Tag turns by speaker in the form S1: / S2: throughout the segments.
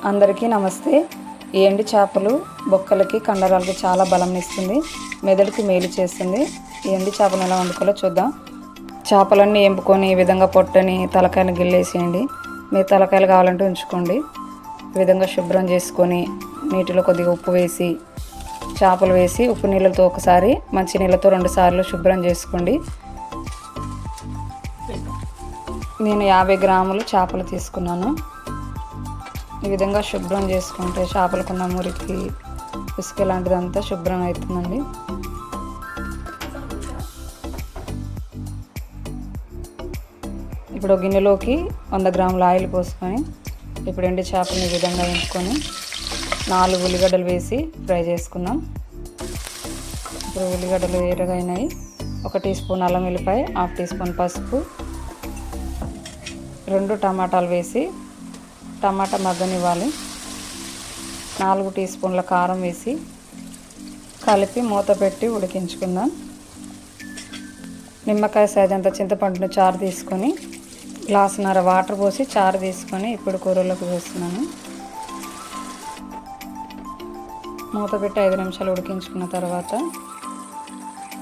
S1: అందరికీ నమస్తే. ఈ ఎండు చేపలు బొక్కలకి కండరాలకి చాలా బలం ఇస్తుంది, మెదడుకి మేలు చేస్తుంది. ఈ ఎండు చేపలను ఎలా వండుకోవాలో చూద్దాం. చేపలన్నీ ఎంపుకొని ఈ విధంగా పొట్టని తలకాయలు గిల్లేసేయండి. మీ తలకాయలు కావాలంటే ఉంచుకోండి. ఈ విధంగా శుభ్రం చేసుకొని నీటిలో కొద్దిగా ఉప్పు వేసి చేపలు వేసి ఉప్పు నీళ్ళతో ఒకసారి మంచి నీళ్ళతో 2 సార్లు శుభ్రం చేసుకోండి. నేను 50 గ్రాములు చేపలు తీసుకున్నాను. ఈ విధంగా శుభ్రం చేసుకుంటే చేపలకున్న మురికి ఇసుక లాంటిదంతా శుభ్రం అవుతుందండి. ఇప్పుడు గిన్నెలోకి 100 గ్రాముల ఆయిల్ పోసుకొని ఇప్పుడు ఎండు చేపలను ఈ విధంగా వేసుకొని 4 ఉల్లిగడ్డలు వేసి ఫ్రై చేసుకుందాం. ఇప్పుడు ఉల్లిగడ్డలు ఎర్రగైనాయి. 1 టీ స్పూన్ అల్లం వెల్లిపాయ, 1/2 టీ స్పూన్ పసుపు, 2 టమాటాలు వేసి టమాటా మగ్గనివ్వాలి. 4 టీ స్పూన్ల కారం వేసి కలిపి మూత పెట్టి ఉడికించుకుందాం. నిమ్మకాయ సైజంత చింతపండును చారు తీసుకొని గ్లాసున్నర వాటర్ పోసి చారు తీసుకొని ఇప్పుడు కూరలోకి వేస్తున్నాను. మూత పెట్టి 5 నిమిషాలు ఉడికించుకున్న తర్వాత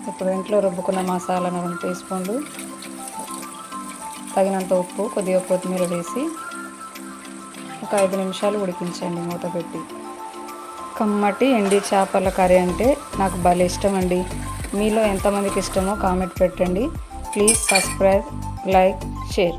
S1: ఇప్పుడు ఇంట్లో రుబ్బుకున్న మసాలాను 2 టీ స్పూన్లు, తగినంత ఉప్పు, కొద్దిగా కొత్తిమీర వేసి ఒక 5 నిమిషాలు ఉడికించండి మూత పెట్టి. కమ్మటి ఎండి చేపల కర్రీ అంటే నాకు భలే ఇష్టం అండి. మీలో ఎంతమందికి ఇష్టమో కామెంట్ పెట్టండి. Please subscribe, like, share.